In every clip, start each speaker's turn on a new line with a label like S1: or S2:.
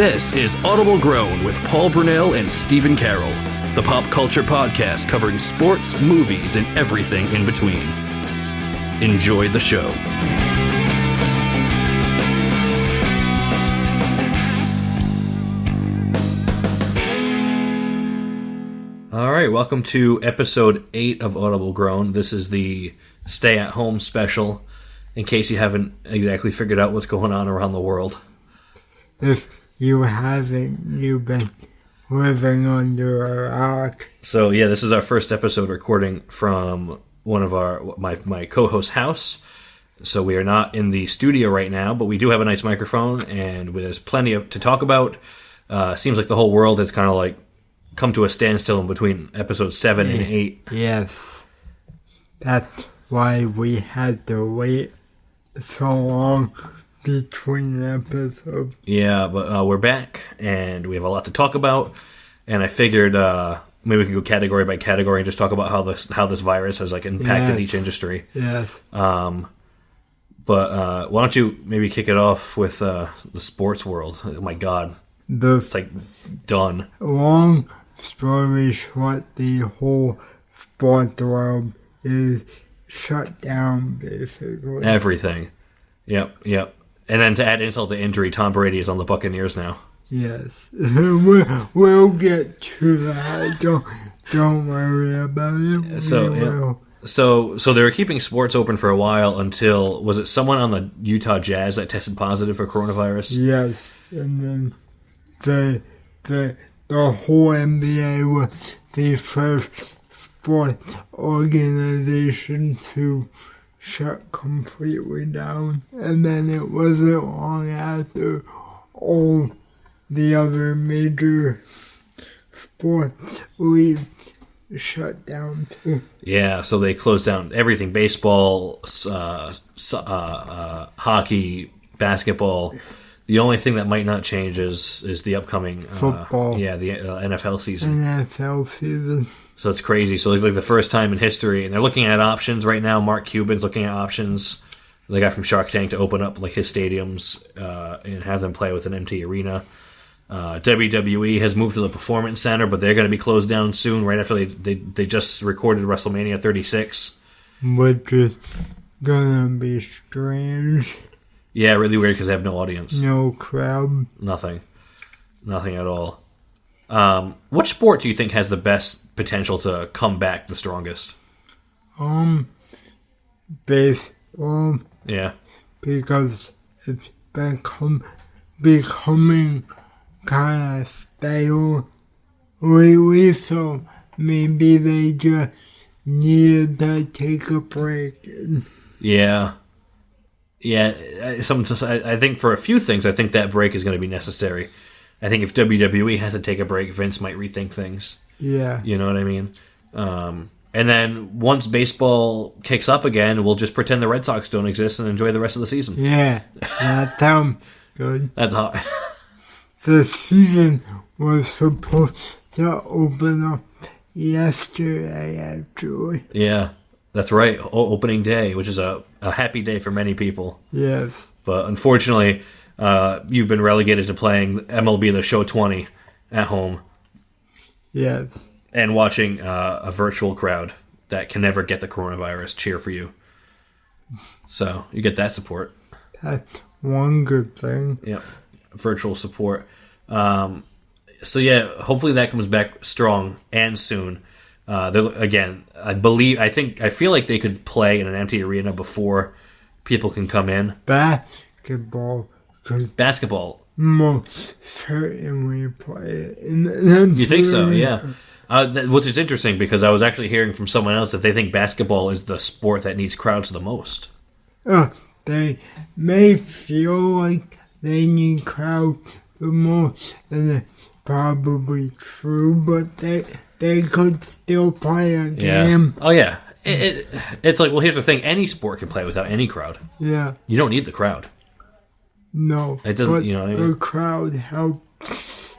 S1: This is Audible Grown with Paul Brunell and Stephen Carroll, the pop culture podcast covering sports, movies, and everything in between. Enjoy the show. All right, welcome to episode 8 of Audible Grown. This is the stay-at-home special, in case you haven't exactly figured out what's going on around the world.
S2: If you haven't, you've been living under a rock.
S1: So yeah, this is our first episode recording from one of my co-host's house. So we are not in the studio right now, but we do have a nice microphone, and there's plenty to talk about. Seems like the whole world has kind of like come to a standstill in between episodes 7 and 8.
S2: Yes. That's why we had to wait so long between episodes.
S1: Yeah, but we're back, and we have a lot to talk about, and I figured maybe we can go category by category and just talk about how this virus has like impacted each industry.
S2: Yes.
S1: But why don't you maybe kick it off with the sports world? Oh my God. It's like done.
S2: Long story short, the whole sports world is shut down, basically.
S1: Everything. Yep. And then to add insult to injury, Tom Brady is on the Buccaneers now.
S2: Yes. We'll get to that. Don't worry about it.
S1: So they were keeping sports open for a while until, was it someone on the Utah Jazz that tested positive for coronavirus?
S2: Yes. And then the whole NBA was the first sports organization to shut completely down, and then it wasn't long after all the other major sports leagues shut down too.
S1: Yeah, so they closed down everything: baseball, hockey, basketball. The only thing that might not change is the upcoming
S2: football.
S1: The NFL season.
S2: NFL season.
S1: So it's crazy. So it's like the first time in history, and they're looking at options right now. Mark Cuban's looking at options. The guy from Shark Tank to open up like his stadiums and have them play with an empty arena. WWE has moved to the Performance Center, but they're going to be closed down soon. Right after they just recorded WrestleMania 36,
S2: which is gonna be strange.
S1: Yeah, really weird because they have no audience,
S2: no crowd,
S1: nothing at all. What sport do you think has the best potential to come back the strongest?
S2: Baseball.
S1: Yeah.
S2: Because it's becoming kind of stale lately, so maybe they just needed to take a break.
S1: Yeah. I think for a few things, I think that break is going to be necessary. I think if WWE has to take a break, Vince might rethink things.
S2: Yeah.
S1: You know what I mean? And then once baseball kicks up again, we'll just pretend the Red Sox don't exist and enjoy the rest of the season.
S2: Yeah, that sounds good.
S1: That's hot.
S2: The season was supposed to open up yesterday, actually.
S1: Yeah, that's right. Opening day, which is a happy day for many people.
S2: Yes.
S1: But unfortunately, you've been relegated to playing MLB The Show 20 at home.
S2: Yes.
S1: And watching a virtual crowd that can never get the coronavirus cheer for you. So you get that support.
S2: That's one good thing.
S1: Yeah, virtual support. So yeah, hopefully that comes back strong and soon. Again, I feel like they could play in an empty arena before people can come in.
S2: Basketball. Most certainly play in an
S1: You think so? Yeah. Which is interesting because I was actually hearing from someone else that they think basketball is the sport that needs crowds the most.
S2: They may feel like they need crowds the most, and it's probably true, but they could still play a game.
S1: Oh, yeah. It's like, well, here's the thing. Any sport can play without any crowd.
S2: Yeah.
S1: You don't need the crowd.
S2: No.
S1: It doesn't,
S2: but
S1: you know what I mean?
S2: The crowd helps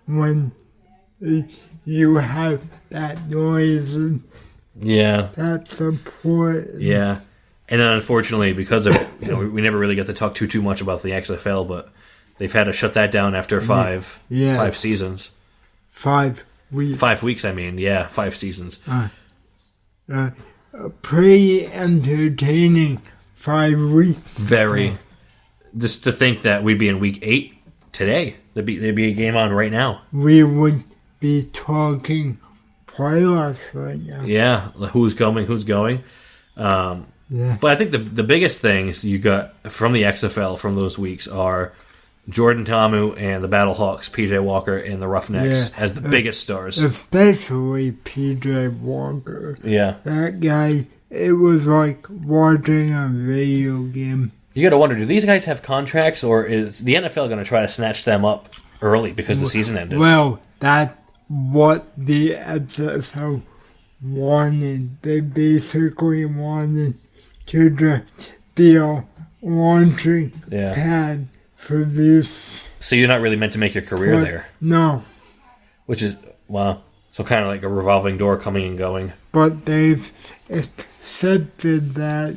S2: when you have that noise and that support.
S1: Yeah. And then unfortunately, because of we never really get to talk too much about the XFL, but They've had to shut that down after five
S2: Yeah.
S1: seasons.
S2: 5 weeks.
S1: 5 weeks, I mean. Yeah, 5 seasons.
S2: Pretty entertaining 5 weeks.
S1: Very. Just to think that we'd be in week 8 today. There'd be a game on right now.
S2: We would be talking playoffs right now.
S1: Yeah, who's going.
S2: Yeah.
S1: But I think the biggest things you got from the XFL from those weeks are Jordan Ta'amu and the Battlehawks, PJ Walker and the Roughnecks as the biggest stars.
S2: Especially PJ Walker.
S1: Yeah.
S2: That guy, it was like watching a video game.
S1: You got to wonder, do these guys have contracts, or is the NFL going to try to snatch them up early because the season ended?
S2: Well, that's what the XFL wanted. They basically wanted to just be a launching pad for this.
S1: So you're not really meant to make your career there.
S2: No.
S1: Which is, wow. So kind of like a revolving door coming and going.
S2: But they've accepted that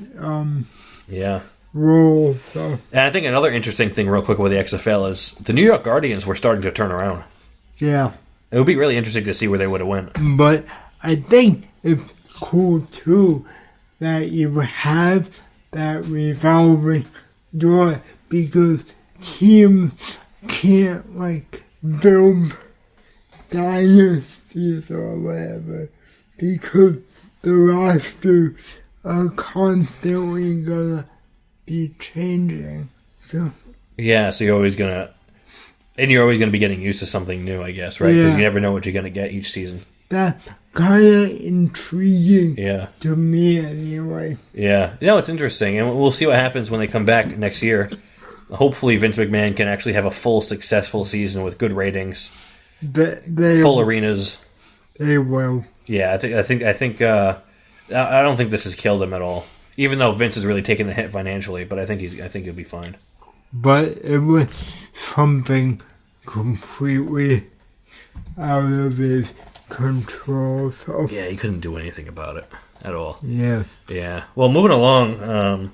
S2: role. So.
S1: And I think another interesting thing real quick with the XFL is the New York Guardians were starting to turn around.
S2: Yeah.
S1: It would be really interesting to see where they would have went.
S2: But I think it's cool, too, that you have that revolving door because teams can't, like, build dynasties or whatever because the rosters are constantly gonna be changing. So
S1: yeah, so you're always gonna be getting used to something new, I guess, right? Because you never know what you're gonna get each season.
S2: That's kind of intriguing to me anyway.
S1: Yeah. It's interesting. And we'll see what happens when they come back next year. Hopefully Vince McMahon can actually have a full, successful season with good ratings. Full arenas.
S2: They will.
S1: Yeah, I don't think this has killed him at all. Even though Vince is really taking the hit financially, but I think he'll be fine.
S2: But it was something completely out of his control. So.
S1: Yeah, he couldn't do anything about it at all.
S2: Yeah.
S1: Well, moving along,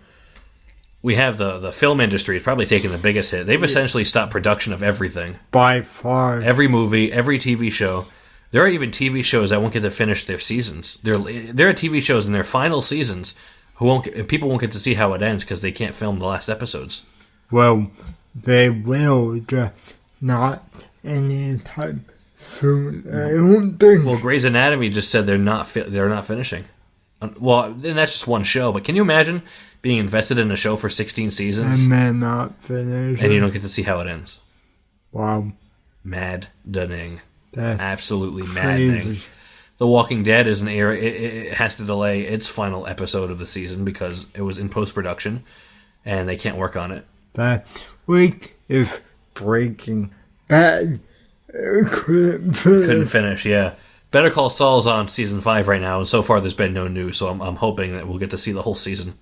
S1: we have the film industry is probably taking the biggest hit. They've essentially stopped production of everything.
S2: By far.
S1: Every movie, every TV show. There are even TV shows that won't get to finish their seasons. There are TV shows in their final seasons people won't get to see how it ends because they can't film the last episodes.
S2: Well, they will, just not anytime soon. I don't think.
S1: Well, Grey's Anatomy just said they're not finishing. Well, and that's just one show. But can you imagine being invested in a show for 16 seasons
S2: and then not finishing,
S1: and you don't get to see how it ends?
S2: Wow,
S1: maddening.
S2: That's
S1: absolutely
S2: crazy.
S1: Maddening. The Walking Dead is an era. It has to delay its final episode of the season because it was in post-production, and they can't work on it.
S2: That week is Breaking Bad. Couldn't
S1: finish. Yeah. Better Call Saul's on season 5 right now, and so far there's been no news. So I'm hoping that we'll get to see the whole season.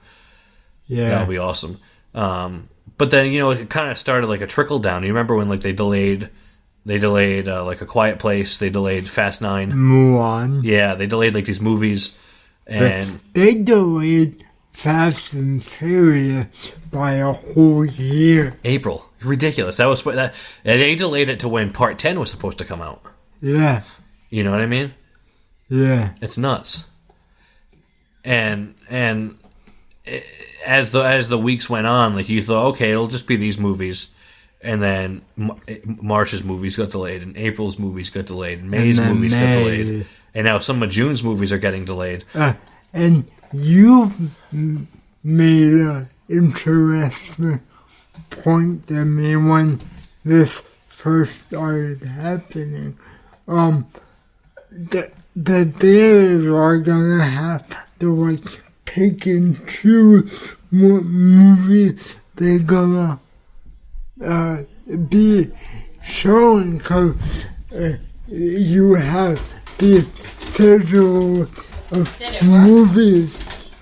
S2: Yeah,
S1: that'll be awesome. But then it kind of started like a trickle down. You remember when like they delayed like A Quiet Place. They delayed Fast 9.
S2: Mulan.
S1: Yeah, they delayed like these movies, and
S2: they delayed Fast and Furious by a whole year.
S1: April, ridiculous. That was that. They delayed it to when Part 10 was supposed to come out.
S2: Yeah,
S1: you know what I mean.
S2: Yeah,
S1: it's nuts. And as the weeks went on, like you thought, okay, it'll just be these movies. And then March's movies got delayed, and April's movies got delayed, and May's movies got delayed. And now some of June's movies are getting delayed.
S2: And you made an interesting point to me when this first started happening. The theaters are going to have to like pick and choose what movies they're going to be showing because you have the schedule of movies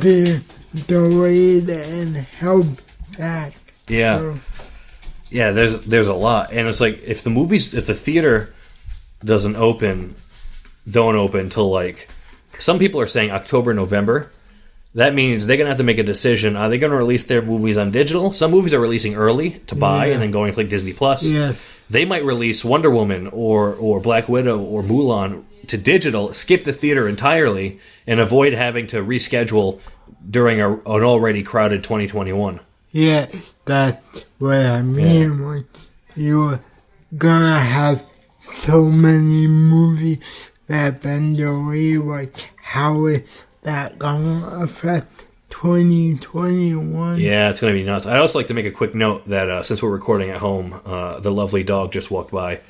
S2: being delayed and held back.
S1: Yeah.
S2: So.
S1: Yeah, there's a lot. And it's like if the theater don't open till like some people are saying October, November. that means they're going to have to make a decision. Are they going to release their movies on digital? Some movies are releasing early to buy and then going to like Disney Plus.
S2: Yeah.
S1: They might release Wonder Woman or Black Widow or Mulan to digital, skip the theater entirely, and avoid having to reschedule during an already crowded 2021.
S2: Yeah, that's what I mean.
S1: Yeah.
S2: Like, you're gonna have so many movies that have been delayed. Like, how is that gonna affect 2021?
S1: Yeah, it's going to be nuts. I'd also like to make a quick note that since we're recording at home, the lovely dog just walked by.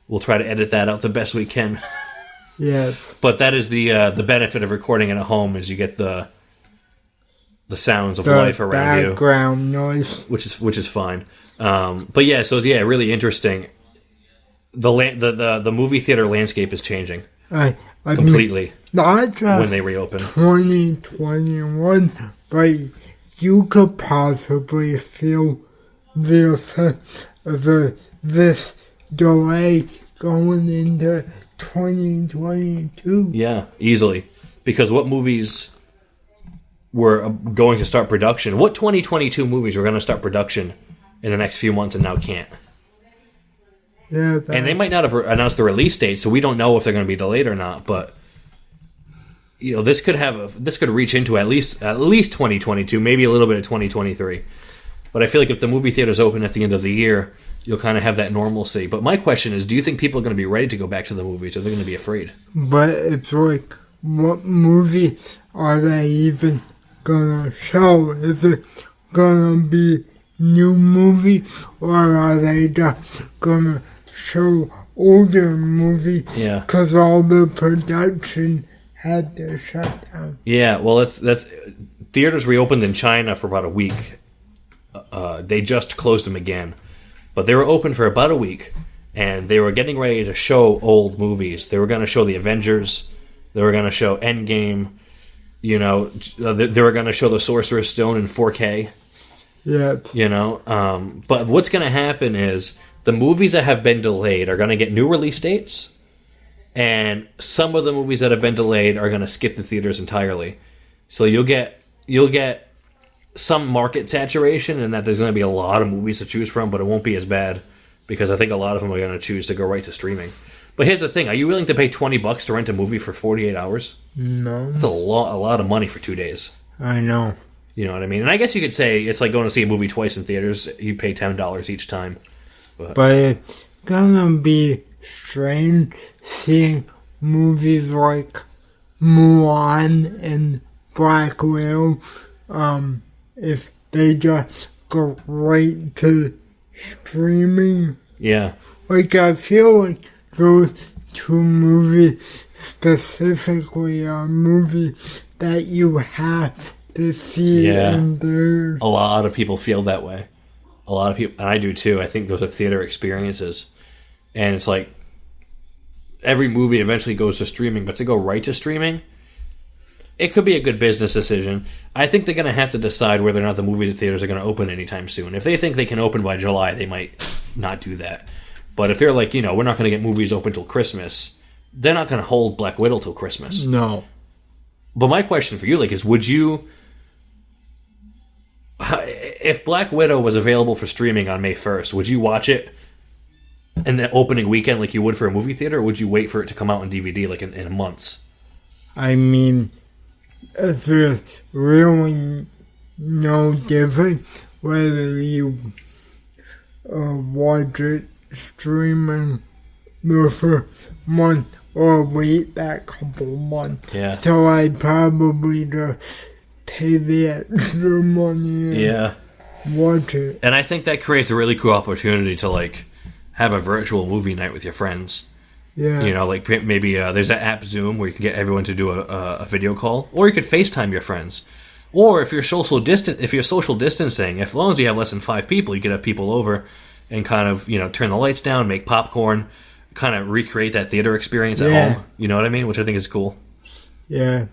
S1: We'll try to edit that out the best we can.
S2: Yes.
S1: But that is the benefit of recording at home is you get the sounds of life around you,
S2: background noise,
S1: which is fine. But yeah, so yeah, really interesting. The movie theater landscape is changing completely.
S2: Mean, not just
S1: when they reopen
S2: 2021, but you could possibly feel the effects of this delay going into 2022.
S1: Yeah, easily. Because what movies were going to start production? What 2022 movies were going to start production in the next few months and now can't?
S2: Yeah,
S1: and they might not have announced the release date, so we don't know if they're going to be delayed or not. But you know, this could reach into at least 2022, maybe a little bit of 2023. But I feel like if the movie theaters open at the end of the year, you'll kind of have that normalcy. But my question is, do you think people are going to be ready to go back to the movies, or are they going to be afraid?
S2: But it's like, what movie are they even gonna show? Is it gonna be new movie, or are they just gonna show older movie?
S1: Yeah,
S2: because all the production had to shut down.
S1: Yeah, well, that's theaters reopened in China for about a week. They just closed them again, but they were open for about a week, and they were getting ready to show old movies. They were going to show the Avengers. They were going to show Endgame. You know, they were going to show the Sorcerer's Stone in 4K.
S2: Yeah.
S1: You know, but what's going to happen is the movies that have been delayed are going to get new release dates, and some of the movies that have been delayed are going to skip the theaters entirely. So you'll get some market saturation, and that there's going to be a lot of movies to choose from, but it won't be as bad because I think a lot of them are going to choose to go right to streaming. But here's the thing: are you willing to pay $20 to rent a movie for 48 hours?
S2: No,
S1: that's a lot of money for 2 days.
S2: I know.
S1: You know what I mean? And I guess you could say it's like going to see a movie twice in theaters. You pay $10 each time.
S2: But it's gonna be strange seeing movies like Mulan and Black Widow, if they just go right to streaming.
S1: Yeah.
S2: Like, I feel like those two movies specifically are movies that you have to see in theaters.
S1: A lot of people feel that way. A lot of people, and I do too. I think those are theater experiences. And it's like every movie eventually goes to streaming, but to go right to streaming, it could be a good business decision. I think they're going to have to decide whether or not the movie theaters are going to open anytime soon. If they think they can open by July, they might not do that. But if they're like, you know, we're not going to get movies open till Christmas, they're not going to hold Black Widow till Christmas.
S2: No.
S1: But my question for you, like, is would you... If Black Widow was available for streaming on May 1st, would you watch it in the opening weekend like you would for a movie theater, or would you wait for it to come out on DVD like in months?
S2: I mean, there's really no difference whether you watch it streaming the first month or wait that couple months.
S1: Yeah.
S2: So I'd probably just pay the extra money and watch it.
S1: And I think that creates a really cool opportunity to like have a virtual movie night with your friends.
S2: Yeah.
S1: You know, like maybe there's that app Zoom where you can get everyone to do a video call, or you could FaceTime your friends. Or if you're social distancing, as long as you have less than 5 people, you could have people over and kind of, you know, turn the lights down, make popcorn, kind of recreate that theater experience at home. You know what I mean? Which I think is cool.
S2: Yeah.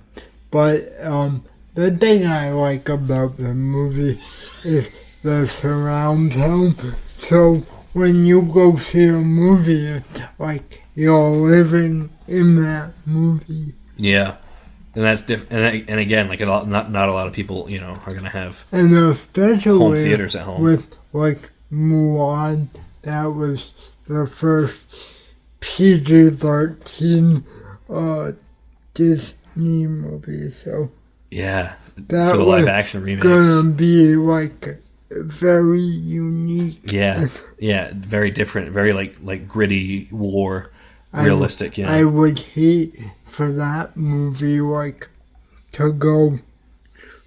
S2: But the thing I like about the movie is the surround sound. So when you go see a movie, it's like you're living in that movie.
S1: Yeah. And that's different. And again, like not a lot of people, are going to have
S2: And especially
S1: home theaters at home.
S2: with like Mulan, that was the first PG-13 Disney movie, so
S1: Yeah,
S2: that
S1: for the
S2: was
S1: live action remakes.
S2: gonna be like very unique.
S1: Yeah, very different, very like gritty war, realistic.
S2: I would hate for that movie like to go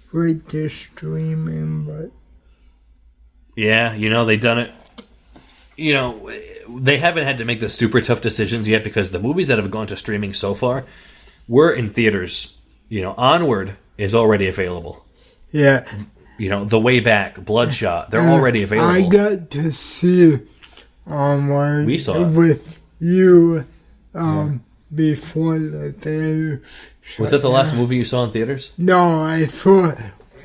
S2: straight to streaming, but
S1: yeah, they've done it. They haven't had to make the super tough decisions yet because the movies that have gone to streaming so far were in theaters. Onward is already available.
S2: yeah.
S1: The Way Back, Bloodshot, they're already available.
S2: I got to see Onward
S1: We saw it.
S2: with you before the theater shut
S1: Was that the
S2: down.
S1: last movie you saw in theaters?
S2: No, I saw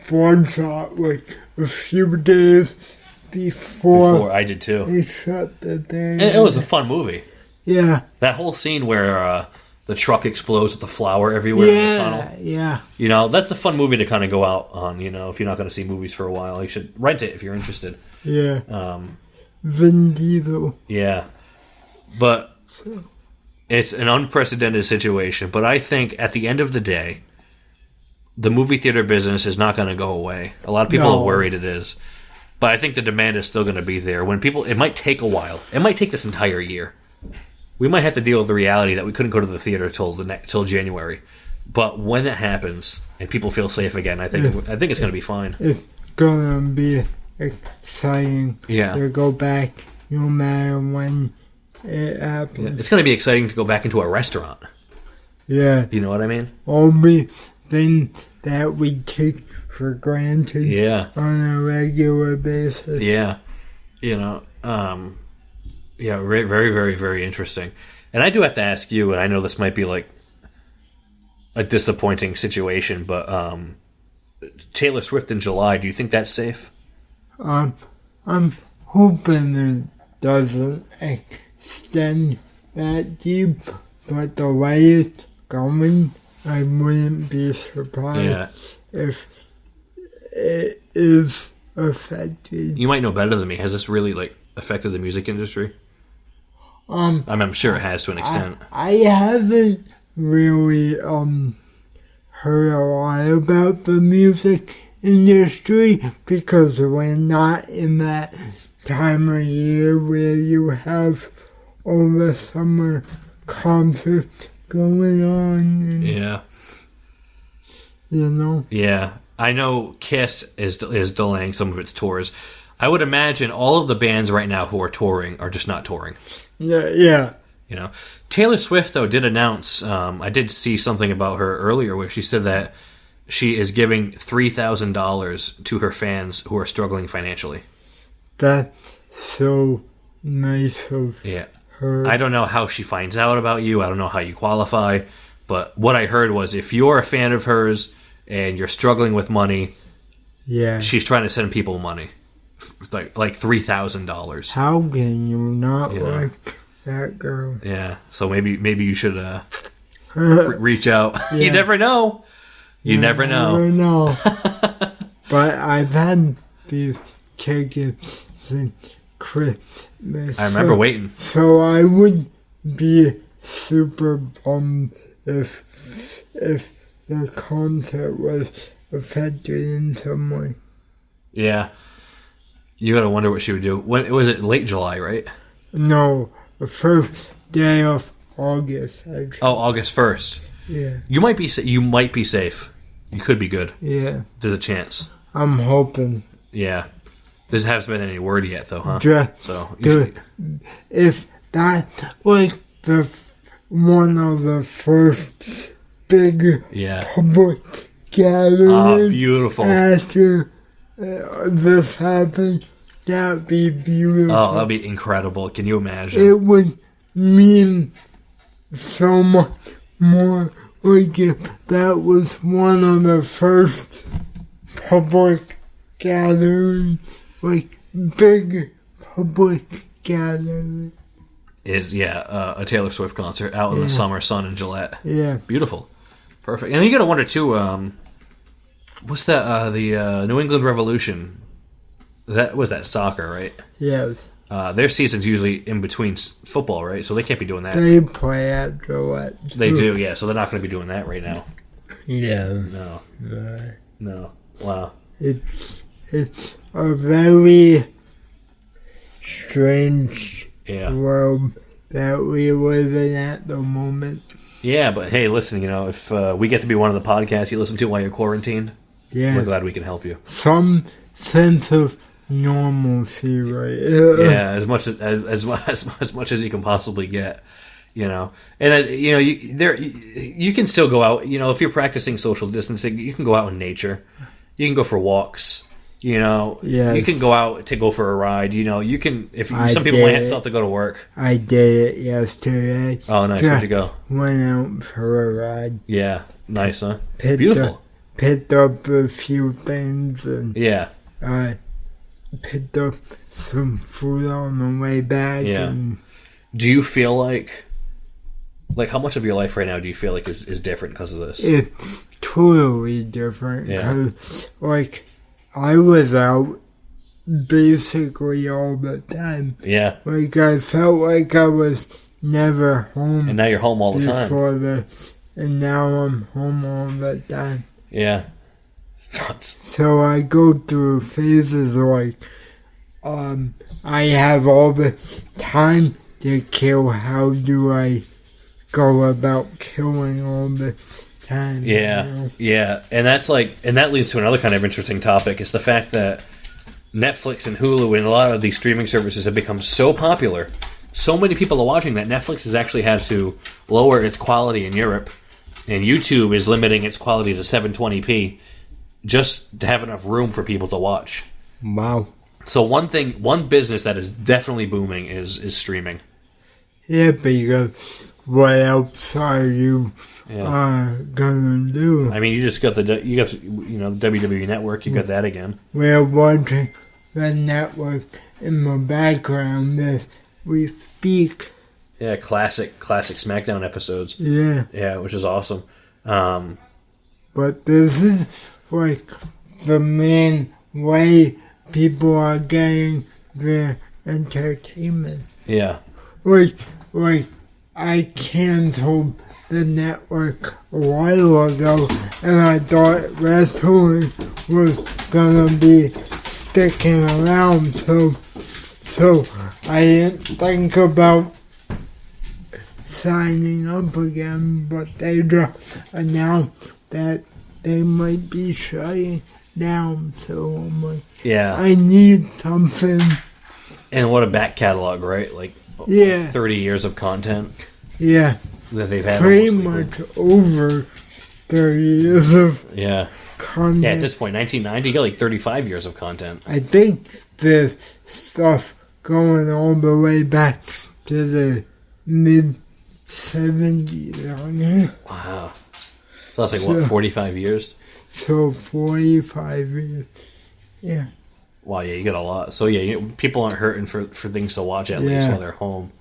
S2: Bloodshot like a few days before
S1: I did too.
S2: they shut the theater.
S1: And it was a fun movie.
S2: Yeah.
S1: That whole scene where the truck explodes with the flour everywhere in the tunnel.
S2: Yeah.
S1: That's a fun movie to kind of go out on, if you're not going to see movies for a while. You should rent it if you're interested.
S2: Yeah. Vin Diesel.
S1: Yeah. But it's an unprecedented situation. But I think at the end of the day, the movie theater business is not going to go away. A lot of people are worried it is. But I think the demand is still going to be there. It might take a while. It might take this entire year. We might have to deal with the reality that we couldn't go to the theater till January. But when that happens and people feel safe again, I think it's going to be fine.
S2: It's gonna be exciting to go back no matter when it happens.
S1: Yeah. It's going to be exciting to go back into a restaurant.
S2: Yeah.
S1: You know what I mean?
S2: All the things that we take for granted on a regular basis.
S1: Yeah. Very, very, very interesting. And I do have to ask you, and I know this might be like a disappointing situation, but Taylor Swift in July, do you think that's safe?
S2: I'm hoping it doesn't extend that deep, but the way it's going, I wouldn't be surprised if it is affected.
S1: You might know better than me. Has this really affected the music industry? I'm sure it has to an extent.
S2: I haven't really heard a lot about the music industry because we're not in that time of year where you have all the summer concerts going on. And,
S1: Yeah.
S2: Yeah.
S1: I know Kiss is delaying some of its tours. I would imagine all of the bands right now who are touring are just not touring.
S2: Yeah.
S1: Taylor Swift, though, did announce, I did see something about her earlier where she said that she is giving $3,000 to her fans who are struggling financially.
S2: That's so nice of her.
S1: I don't know how she finds out about you. I don't know how you qualify. But what I heard was if you're a fan of hers and you're struggling with money, she's trying to send people money. Like $3,000.
S2: How can you not like that girl?
S1: Yeah, so maybe you should reach out. You never know. You never know. But I've had these tickets since Christmas. I remember waiting.
S2: So I would be super bummed if the concert was affected in some way.
S1: Yeah. You gotta wonder what she would do. When was it? Late July, right?
S2: No, the first day of August. Actually.
S1: Oh, August 1st.
S2: Yeah.
S1: You might be safe. You could be good.
S2: Yeah.
S1: There's a chance.
S2: I'm hoping.
S1: Yeah. There hasn't been any word yet, though, huh?
S2: If that one of the first big public gatherings
S1: beautiful.
S2: after this happened, that'd be beautiful.
S1: Oh, that'd be incredible. Can you imagine?
S2: It would mean so much more. Like if that was one of the first public gatherings, like big public gathering.
S1: Is a Taylor Swift concert out in the summer sun in Gillette.
S2: Yeah.
S1: Beautiful. Perfect. And then you got to wonder too. What's that? The New England Revolution. That was that soccer, right?
S2: Yeah.
S1: Their season's usually in between football, right? So they can't be doing that.
S2: They play at Gillette.
S1: They do, yeah. So they're not going to be doing that right now.
S2: Yeah.
S1: No. Wow.
S2: It's a very strange world that we live in at the moment.
S1: Yeah, but hey, listen, if we get to be one of the podcasts you listen to while you're quarantined, we're glad we can help you.
S2: Some sense of normalcy, right?
S1: Yeah, as much as you can possibly get, and you can still go out. If you're practicing social distancing, you can go out in nature. You can go for walks. You can go out to go for a ride. You can. Some people might still have to go to work.
S2: I did it yesterday.
S1: Oh, nice. Where'd you go?
S2: Went out for a ride.
S1: Yeah, nice, huh? Beautiful.
S2: Picked up a few things and picked up some food on the way back.
S1: Yeah.
S2: And
S1: do you feel like how much of your life right now do you feel like is different because of this?
S2: It's totally different.
S1: Yeah.
S2: Because, I was out basically all the time.
S1: Yeah.
S2: I felt like I was never home.
S1: And now you're home all the time.
S2: Before this, and now I'm home all the time.
S1: Yeah.
S2: So I go through phases I have all the time to kill. How do I go about killing all the time?
S1: Yeah, yeah. And that leads to another kind of interesting topic. Is the fact that Netflix and Hulu and a lot of these streaming services have become so popular. So many people are watching that Netflix has actually had to lower its quality in Europe. And YouTube is limiting its quality to 720p just to have enough room for people to watch.
S2: Wow.
S1: So one business that is definitely booming is streaming.
S2: Yeah, because what else are you gonna do?
S1: I mean, you got the WWE Network. You got that again.
S2: We're watching the network in the background as we speak.
S1: Yeah, classic SmackDown episodes.
S2: Yeah,
S1: which is awesome.
S2: But this is the main way people are getting their entertainment.
S1: Yeah.
S2: I canceled the network a while ago, and I thought wrestling was gonna be sticking around, so I didn't think about signing up again, but they just announced that they might be shutting down, so I'm like, I need something.
S1: And what a back catalog, right? 30 years of content.
S2: Yeah.
S1: That they've had.
S2: Pretty much over 30 years of content.
S1: Yeah, at this point, 1990, you got 35 years of content.
S2: I think there's stuff going all the way back to the mid-70s on here.
S1: Wow. So that's 45 years?
S2: So 45 years. Yeah.
S1: Wow, yeah, you got a lot. So yeah, people aren't hurting for things to watch at least while they're home.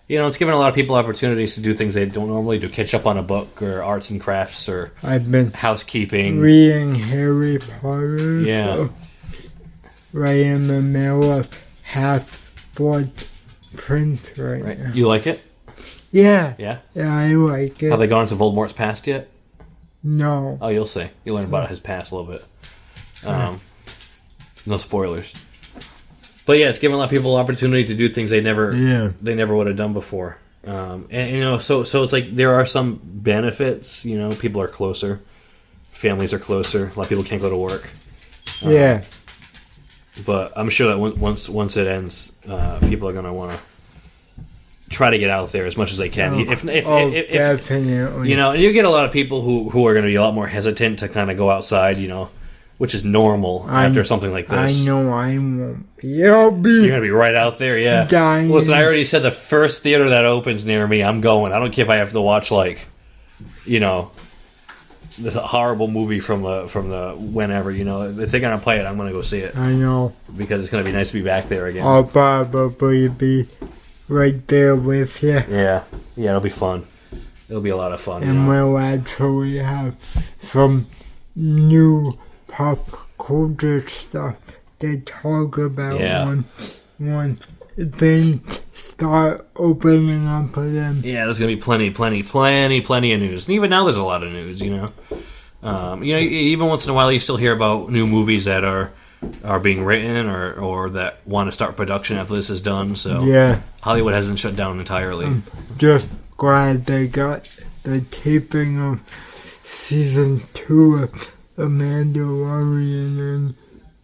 S1: It's given a lot of people opportunities to do things they don't normally do. Catch up on a book or arts and crafts or
S2: I've been
S1: housekeeping.
S2: Reading Harry Potter.
S1: Yeah.
S2: So right in the middle of half-blood Prince right now.
S1: You like it?
S2: Yeah.
S1: Yeah?
S2: Yeah, I like it.
S1: Have they gone into Voldemort's past yet?
S2: No.
S1: Oh, you'll see. You'll learn about his past a little bit. No spoilers. But yeah, it's given a lot of people an opportunity to do things they never would have done before. So it's there are some benefits. People are closer, families are closer. A lot of people can't go to work. But I'm sure that once it ends, people are going to want to try to get out there as much as they can.
S2: Definitely.
S1: And you get a lot of people who are going to be a lot more hesitant to kind of go outside. Which is normal after something like this.
S2: I know I won't be. You're going
S1: to be right out there, yeah.
S2: Dying.
S1: Listen, I already said the first theater that opens near me, I'm going. I don't care if I have to watch, this horrible movie from the whenever, If they're going to play it, I'm going to go see it.
S2: I know.
S1: Because it's going to be nice to be back there again.
S2: I'll probably be right there with you.
S1: Yeah. Yeah, it'll be fun. It'll be a lot of fun.
S2: And we'll actually have some new pop culture stuff to talk about once things start opening up again.
S1: Yeah, there's gonna be plenty of news. And even now, there's a lot of news. Even once in a while, you still hear about new movies that are being written or that want to start production after this is done. So Hollywood hasn't shut down entirely.
S2: I'm just glad they got the taping of season 2 of The Mandalorian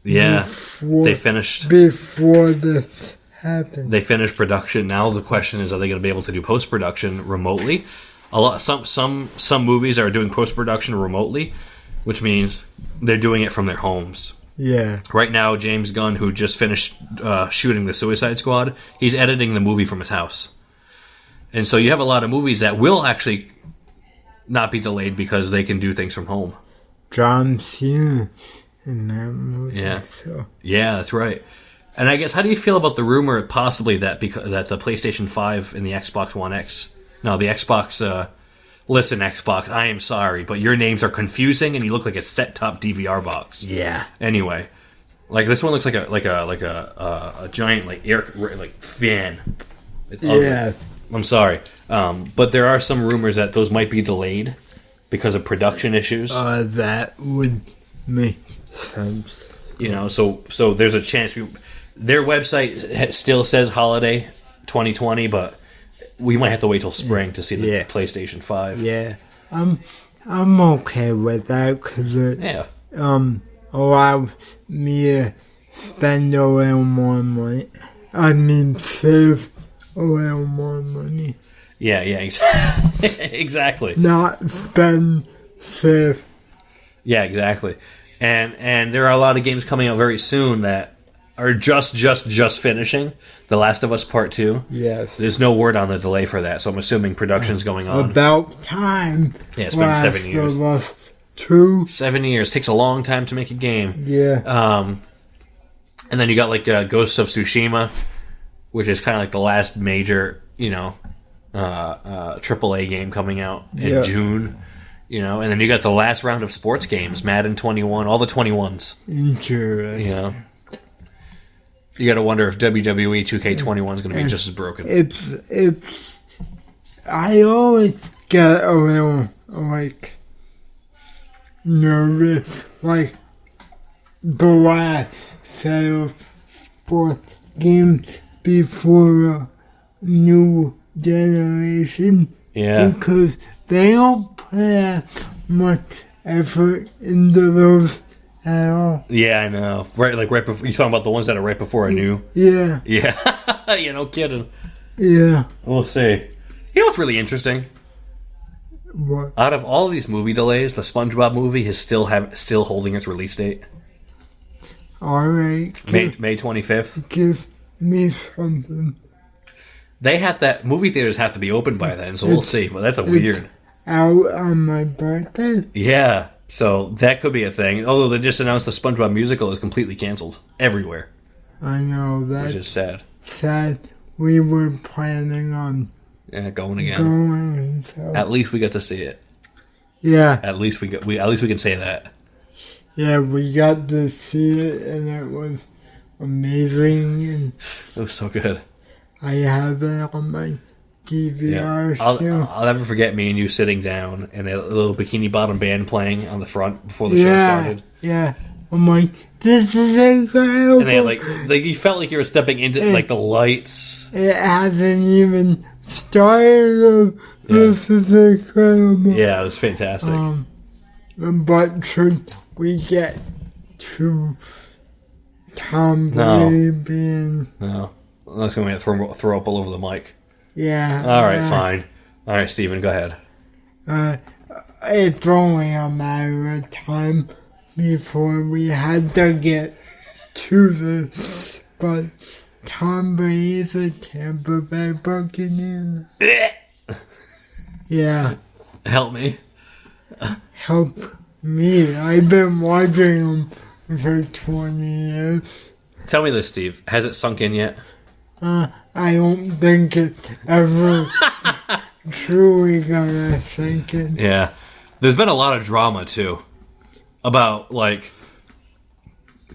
S1: they finished
S2: before this happened.
S1: They finished production. Now the question is, are they going to be able to do post production remotely? Some movies are doing post production remotely, which means they're doing it from their homes.
S2: Yeah.
S1: Right now, James Gunn, who just finished shooting The Suicide Squad, he's editing the movie from his house. And so you have a lot of movies that will actually not be delayed because they can do things from home.
S2: John Cena in that movie.
S1: Yeah.
S2: So.
S1: Yeah, that's right. And I guess, how do you feel about the rumor possibly that that the PlayStation 5 and the Xbox One X... No, the Xbox... listen, Xbox, I am sorry, but your names are confusing and you look like a set-top DVR box.
S2: Yeah.
S1: Anyway, like this one looks like a giant air fan. It's ugly. I'm sorry, but there are some rumors that those might be delayed because of production issues.
S2: That would make sense.
S1: So there's a chance. Their website still says holiday 2020, but we might have to wait till spring to see the PlayStation 5.
S2: Yeah, I'm okay with that because it allows me to spend a little more money. I mean, save a little more money.
S1: Yeah, exactly.
S2: Not spend, save.
S1: Yeah, exactly. And there are a lot of games coming out very soon that are just finishing. The Last of Us Part 2.
S2: Yes.
S1: There's no word on the delay for that, so I'm assuming production's going on.
S2: About time.
S1: Yeah, it's been 7 years.
S2: Last of Us 2.
S1: 7 years. Takes a long time to make a game.
S2: Yeah.
S1: And then you got Ghosts of Tsushima, which is kind of like the last major, AAA game coming out in June. And then you got the last round of sports games, Madden 21, all the 21s.
S2: Interesting.
S1: You got to wonder if WWE 2K21 is going to be just as broken.
S2: I always get a little, nervous, the last set of sports games before a new generation.
S1: Yeah.
S2: Because they don't put that much effort into those at all.
S1: Yeah, I know. Right before, you're talking about the ones that are right before a new.
S2: Yeah.
S1: Yeah. No kidding.
S2: Yeah.
S1: We'll see. You know what's really interesting?
S2: What?
S1: Out of all of these movie delays, the SpongeBob movie is still holding its release date.
S2: All right.
S1: May 25th.
S2: Give me something.
S1: Movie theaters have to be open by then, so we'll see. But that's weird.
S2: Out on my birthday?
S1: Yeah. So that could be a thing. Although they just announced the SpongeBob musical is completely canceled everywhere.
S2: I know that.
S1: Which is sad.
S2: Sad. We were planning on
S1: going again.
S2: So.
S1: At least we got to see it.
S2: Yeah.
S1: At least we can say that.
S2: Yeah, we got to see it, and it was amazing. And
S1: it was so good.
S2: I have it on my DVR still.
S1: I'll never forget me and you sitting down and a little Bikini Bottom band playing on the front before the show started.
S2: Yeah. I'm like, this is incredible.
S1: And they you felt like you were stepping into the lights.
S2: It hasn't even started. This is incredible.
S1: Yeah, it was fantastic.
S2: But should we get to Tom Brady being...
S1: No. That's going to throw up all over the mic.
S2: Yeah.
S1: All right, fine. All right, Steven, go ahead.
S2: It's only a matter of time before we had to get to this. But Tom Brady's a Tampa Bay Buccaneer. Yeah.
S1: Help me.
S2: Help me. I've been watching him for 20 years.
S1: Tell me this, Steve. Has it sunk in yet?
S2: I don't think it ever truly gonna sink in.
S1: Yeah. There's been a lot of drama, too, about, like,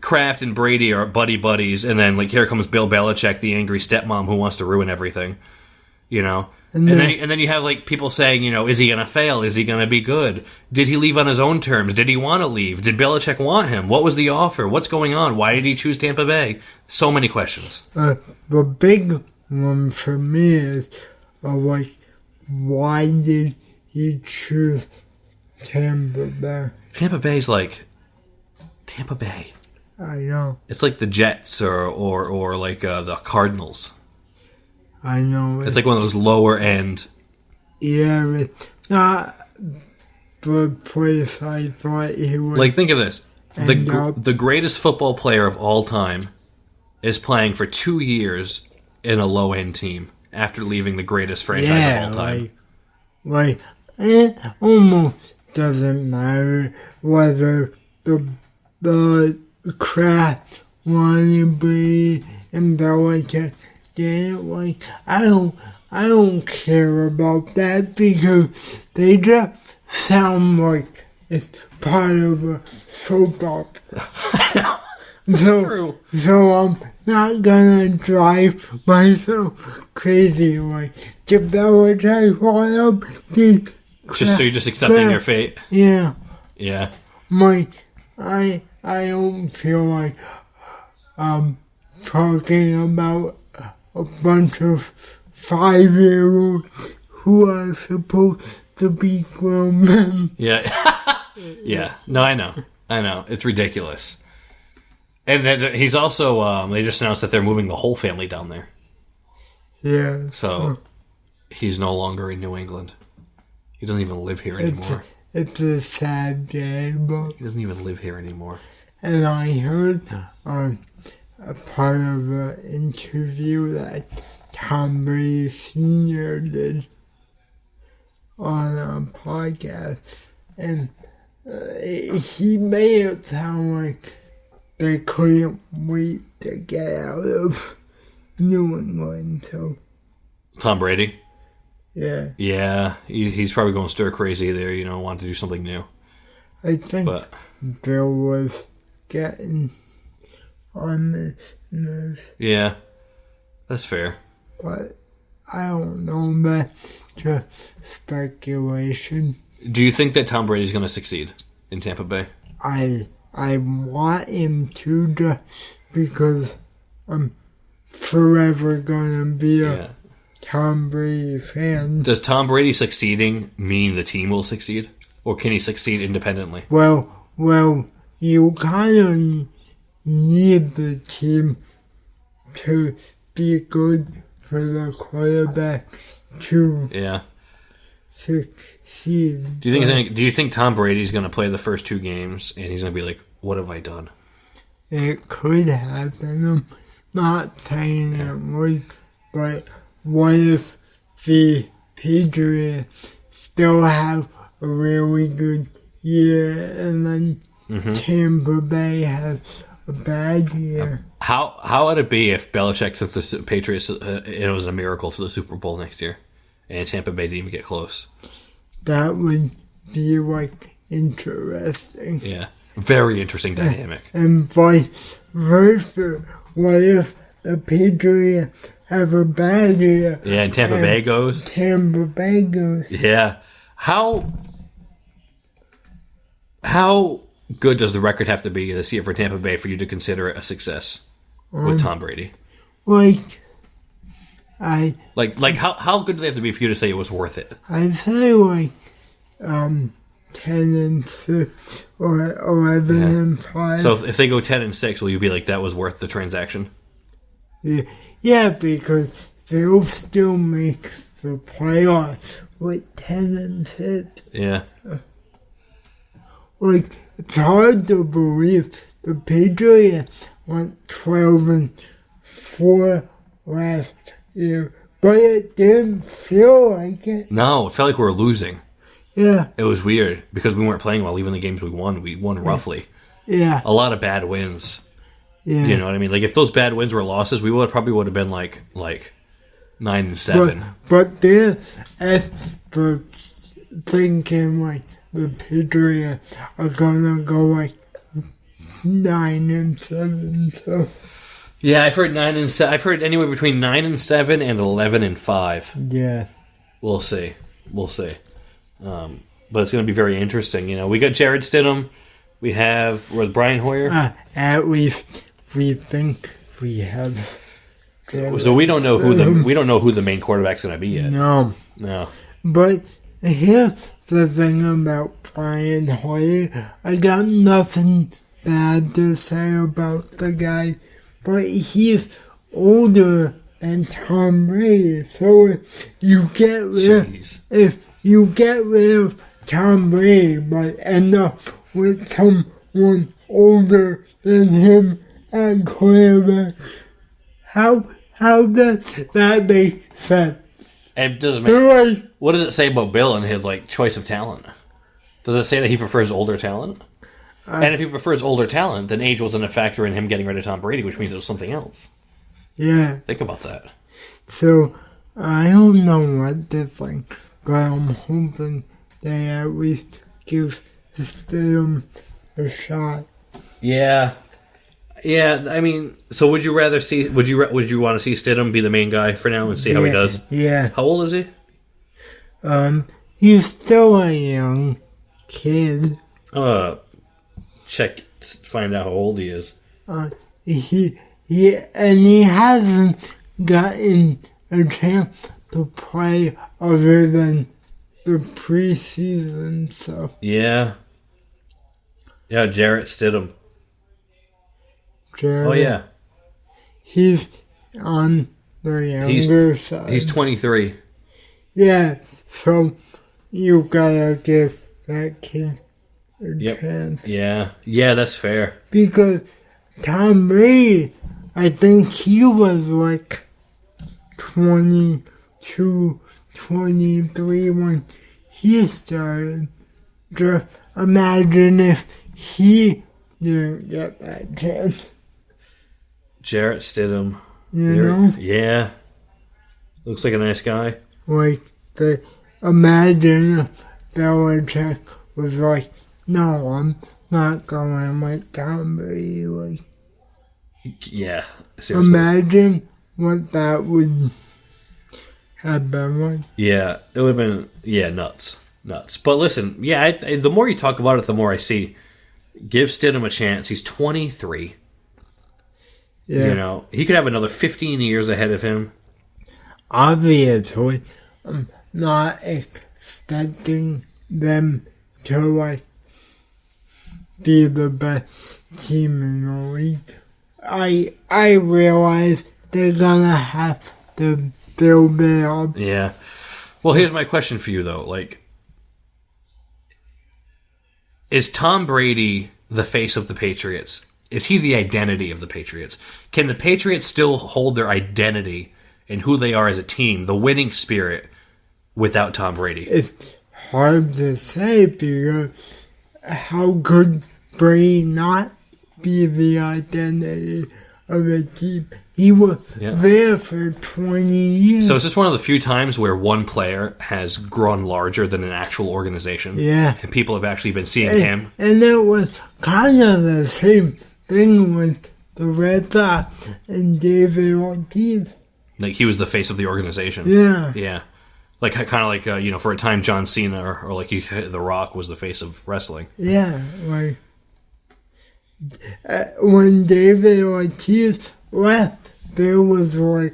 S1: Kraft and Brady are buddies, and then, like, here comes Bill Belichick, the angry stepmom who wants to ruin everything, you know? And then you have, like, people saying, you know, is he going to fail? Is he going to be good? Did he leave on his own terms? Did he want to leave? Did Belichick want him? What was the offer? What's going on? Why did he choose Tampa Bay? So many questions.
S2: The big one for me is, like, why did he choose Tampa Bay?
S1: Tampa Bay's like Tampa Bay.
S2: I know.
S1: It's like the Jets or like the Cardinals.
S2: I know.
S1: It's like one of those lower end.
S2: Yeah, it's not the place I thought he would.
S1: Like, think of this: the greatest football player of all time is playing for 2 years in a low end team after leaving the greatest franchise of all time.
S2: Like it almost doesn't matter whether the Kraft wanted to be in Belichick. Yeah, like I don't care about that because they just sound like it's part of a soap opera. So I'm not gonna drive myself crazy like the Belichick one up.
S1: Just so you're just accepting your fate.
S2: Yeah.
S1: Yeah.
S2: I don't feel like talking about a bunch of 5-year-olds who are supposed to be grown men.
S1: Yeah. Yeah. No, I know. It's ridiculous. And then he's also, they just announced that they're moving the whole family down there.
S2: Yeah.
S1: So he's no longer in New England. He doesn't even live here anymore.
S2: It's a sad day, but...
S1: He doesn't even live here anymore.
S2: And I heard a part of an interview that Tom Brady Sr. did on a podcast, and he made it sound like they couldn't wait to get out of New England. So
S1: Tom Brady?
S2: Yeah.
S1: Yeah, he's probably going stir crazy there, wanting to do something new.
S2: I think Bill was getting on this news.
S1: Yeah, that's fair.
S2: But I don't know, that's just speculation.
S1: Do you think that Tom Brady's going to succeed in Tampa Bay?
S2: I want him to, just because I'm forever going to be a Tom Brady fan.
S1: Does Tom Brady succeeding mean the team will succeed? Or can he succeed independently?
S2: Well, you kind of need the team to be good for the quarterback to succeed.
S1: Do you think Tom Brady's going to play the first 2 games and he's going to be like, what have I done?
S2: It could happen. I'm not saying it would, but what if the Patriots still have a really good year and then Tampa Bay has a bad year?
S1: How would it be if Belichick took the Patriots and it was a miracle to the Super Bowl next year and Tampa Bay didn't even get close?
S2: That would be interesting.
S1: Yeah. Very interesting dynamic.
S2: And vice versa. What if the Patriots have a bad year?
S1: Yeah, and Tampa Bay goes.
S2: Yeah.
S1: How good does the record have to be this year for Tampa Bay for you to consider it a success with Tom Brady? How good do they have to be for you to say it was worth it?
S2: I'd say 10-6 or 11-5.
S1: So if they go 10-6, will you be like, that was worth the transaction?
S2: Yeah, because they'll still make the playoffs with 10-6.
S1: Yeah.
S2: It's hard to believe the Patriots went 12-4 last year, but it didn't feel like it.
S1: No, it felt like we were losing.
S2: Yeah.
S1: It was weird because we weren't playing well. Even the games we won roughly.
S2: Yeah.
S1: A lot of bad wins.
S2: Yeah.
S1: You know what I mean? Like, if those bad wins were losses, we probably would have been like 9-7.
S2: But they're experts thinking like the Patriots are gonna go like 9-7. So
S1: Yeah, I've heard 9-7. I've heard anywhere between 9-7 and 11-5.
S2: yeah,
S1: We'll see. But it's going to be very interesting. You know, we got Jared Stidham. We have Brian Hoyer.
S2: at least we think we have.
S1: So we don't know who the main quarterback's going to be yet.
S2: No. But here's the thing about Brian Hoyer. I got nothing bad to say about the guy, but he's older than Tom Brady. So if you get rid of Tom Brady, but end up with someone older than him at quarterback, how does that make sense?
S1: It doesn't make. What does it say about Bill and his choice of talent? Does it say that he prefers older talent? And if he prefers older talent, then age wasn't a factor in him getting rid of Tom Brady, which means it was something else.
S2: Yeah.
S1: Think about that.
S2: So, I don't know what to think, but I'm hoping they at least give Stidham a shot.
S1: Yeah. I mean, so would you rather see? Would you want to see Stidham be the main guy for now and see how he does?
S2: Yeah.
S1: How old is he?
S2: He's still a young kid.
S1: Find out how old he is.
S2: He hasn't gotten a chance to play other than the preseason stuff.
S1: Yeah, Jarrett Stidham. Oh, yeah.
S2: He's on the younger side.
S1: He's 23.
S2: Yeah, so you gotta give that kid a chance.
S1: Yeah, that's fair.
S2: Because Tom Brady, I think he was 22, 23 when he started. Just imagine if he didn't get that chance.
S1: Jarrett Stidham.
S2: You know?
S1: Yeah. Looks like a nice guy.
S2: Imagine if Belichick was no, I'm not going like Tom Brady.
S1: Yeah, seriously.
S2: Imagine what that would have been like.
S1: Yeah, it would have been, nuts. But listen, the more you talk about it, the more I see. Give Stidham a chance. He's 23.
S2: Yeah.
S1: You know, he could have another 15 years ahead of him.
S2: Obviously, I'm not expecting them to be the best team in the league. I realize they're gonna have to build it up.
S1: Yeah. Well, here's my question for you though. Is Tom Brady the face of the Patriots? Is he the identity of the Patriots? Can the Patriots still hold their identity and who they are as a team, the winning spirit, without Tom Brady?
S2: It's hard to say because how could Brady not be the identity of the team? He was there for 20 years.
S1: So it's just one of the few times where one player has grown larger than an actual organization.
S2: Yeah.
S1: And people have actually been seeing him.
S2: And it was kind of the same thing with the Red Sox and David Ortiz.
S1: He was the face of the organization.
S2: Yeah.
S1: Yeah. Kind of for a time John Cena or The Rock was the face of wrestling.
S2: Yeah. When David Ortiz left, there was a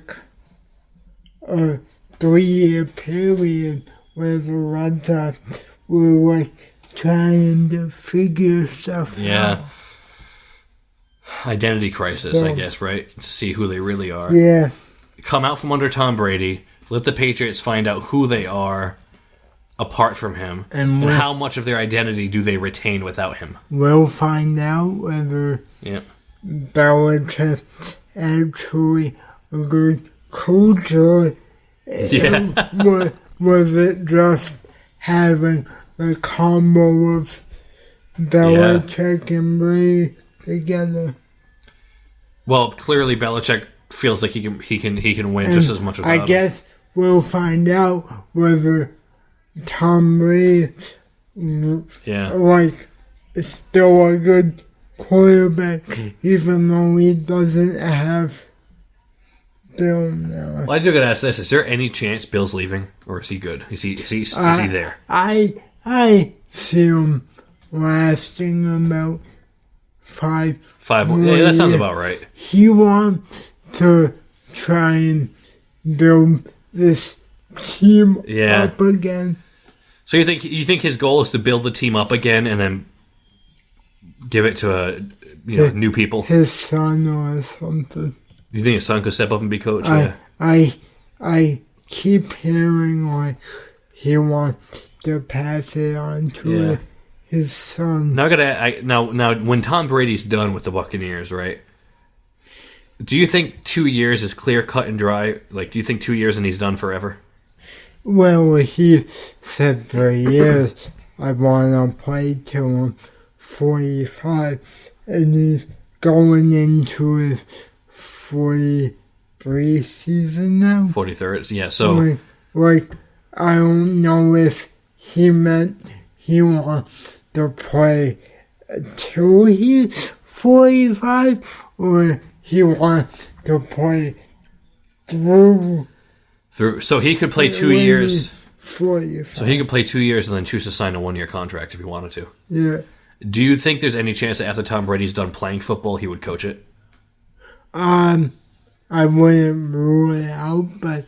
S2: 3-year period where the Red Sox were trying to figure stuff out.
S1: Yeah. Identity crisis, I guess, right? To see who they really are.
S2: Yeah.
S1: Come out from under Tom Brady. Let the Patriots find out who they are apart from him. And how much of their identity do they retain without him.
S2: We'll find out whether Belichick actually a good coach or was it just having the combo of Belichick and Brady together?
S1: Well, clearly Belichick feels like he can win just as much without
S2: I
S1: him.
S2: guess we'll find out whether Tom Brady, like, is still a good quarterback, even though he doesn't have Bill now.
S1: Well, I do gotta ask this: is there any chance Bill's leaving, or is he good? Is he there?
S2: I see him lasting about 5 more
S1: Yeah, that sounds
S2: years.
S1: about right.
S2: He wants to try and build this team up again.
S1: So you think his goal is to build the team up again and then give it to new people?
S2: His son or something.
S1: You think his son could step up and be coach?
S2: I keep hearing like he wants to pass it on to his son.
S1: Now when Tom Brady's done with the Buccaneers, right? Do you think 2 years is clear, cut, and dry? Like, do you think 2 years and he's done forever?
S2: Well, he said for years, I want to play till I'm 45, and he's going into his 43 season now.
S1: 43rd, yeah. So,
S2: like, I don't know if he meant he wants to play till he's 45, or he wants to play through.
S1: So he could play 2 years.
S2: 45.
S1: So he could play 2 years and then choose to sign a 1-year contract if he wanted to.
S2: Yeah.
S1: Do you think there's any chance that after Tom Brady's done playing football, he would coach it?
S2: I wouldn't rule it out, but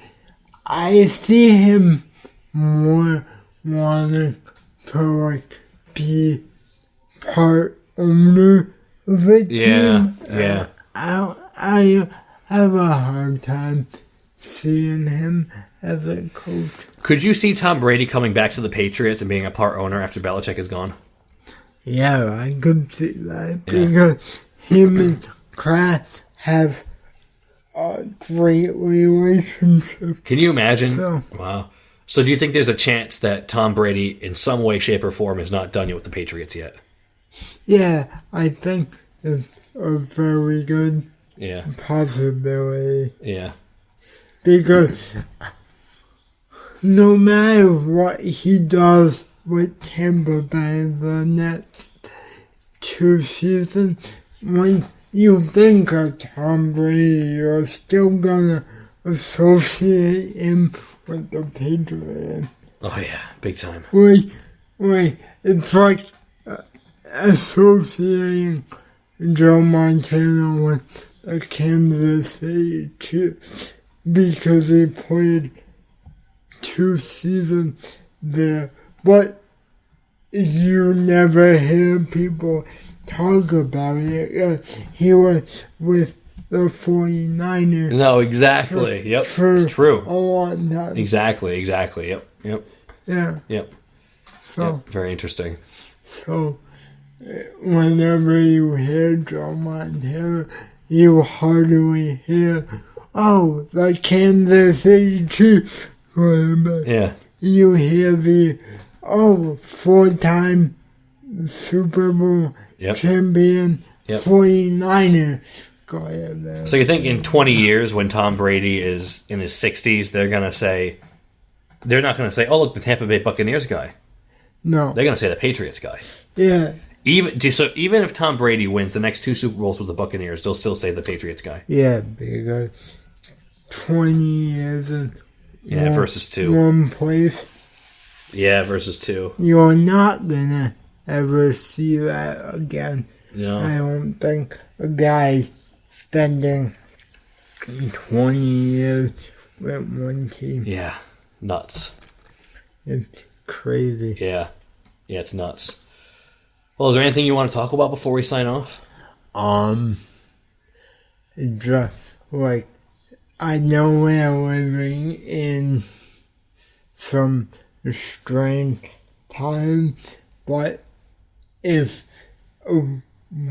S2: I see him more wanting to like be part owner of the team.
S1: Yeah.
S2: I have a hard time seeing him as a coach.
S1: Could you see Tom Brady coming back to the Patriots and being a part owner after Belichick is gone?
S2: Yeah, I could see that because him and Kraft have a great relationship.
S1: Can you imagine?
S2: So,
S1: Wow. So do you think there's a chance that Tom Brady, in some way, shape, or form, is not done yet with the Patriots yet?
S2: yeah, I think it's a very good possibility.
S1: Yeah.
S2: Because no matter what he does with Tampa Bay the next 2 seasons, when you think of Tom Brady, you're still gonna associate him with the Patriots.
S1: Oh, yeah. Big time.
S2: Wait, it's like associating Joe Montana with the Kansas City Chiefs because he played 2 seasons there. But you never hear people talk about it. He was with the 49ers.
S1: No, exactly. Yep. It's true.
S2: A long time.
S1: Exactly. Yep.
S2: Yeah.
S1: Yep.
S2: So,
S1: Yep. Very interesting.
S2: So, whenever you hear Joe Montana, you hardly hear, the Kansas City Chiefs quarterback.
S1: Yeah.
S2: You hear the, 4-time Super Bowl champion 49er quarterback.
S1: So you think in 20 years, when Tom Brady is in his 60s, they're not going to say, oh, look, the Tampa Bay Buccaneers guy.
S2: No.
S1: They're going to say the Patriots guy.
S2: Yeah.
S1: Even if Tom Brady wins the next 2 Super Bowls with the Buccaneers, they'll still say the Patriots guy.
S2: Yeah, because 20 years and
S1: versus 2.
S2: One place.
S1: Yeah, versus 2.
S2: You're not gonna ever see that again.
S1: No.
S2: I don't think a guy spending 20 years with one team.
S1: Yeah, nuts.
S2: It's crazy.
S1: Yeah, it's nuts. Well, is there anything you want to talk about before we sign off?
S2: Just like, I know we're living in some strange time, but if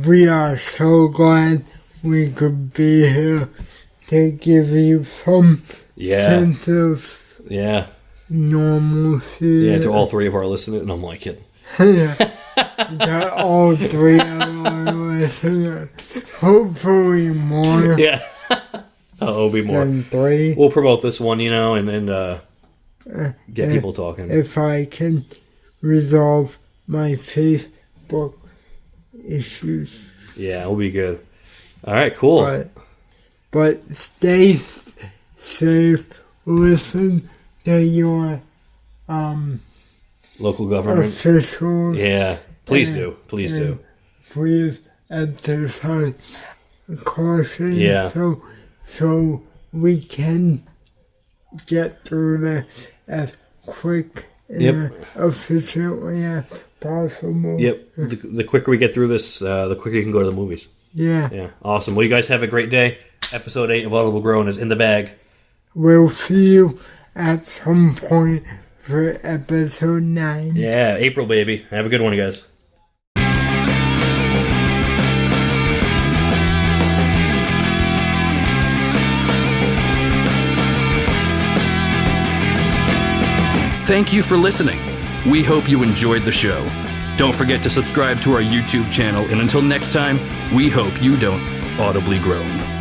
S2: we are so glad we could be here to give you some sense of normalcy.
S1: Yeah, to all 3 of our listeners, and I'm like it.
S2: To all 3 of our listeners. Hopefully more.
S1: Yeah. It'll be more.
S2: than 3.
S1: We'll promote this one, and get people talking.
S2: If I can resolve my Facebook issues.
S1: Yeah, we'll be good. All right, cool.
S2: But stay safe. Listen to your
S1: local government
S2: officials.
S1: Yeah, please do. Please do.
S2: Please exercise caution.
S1: Yeah.
S2: So we can get through this as quick and efficiently as possible.
S1: Yep. The quicker we get through this, the quicker you can go to the movies.
S2: Yeah.
S1: Yeah. Awesome. Well, you guys have a great day. Episode 8 of Audible Grown is in the bag.
S2: We'll see you at some point for episode 9.
S1: Yeah, April, baby. Have a good one, you guys.
S3: Thank you for listening. We hope you enjoyed the show. Don't forget to subscribe to our YouTube channel, and until next time, we hope you don't audibly groan.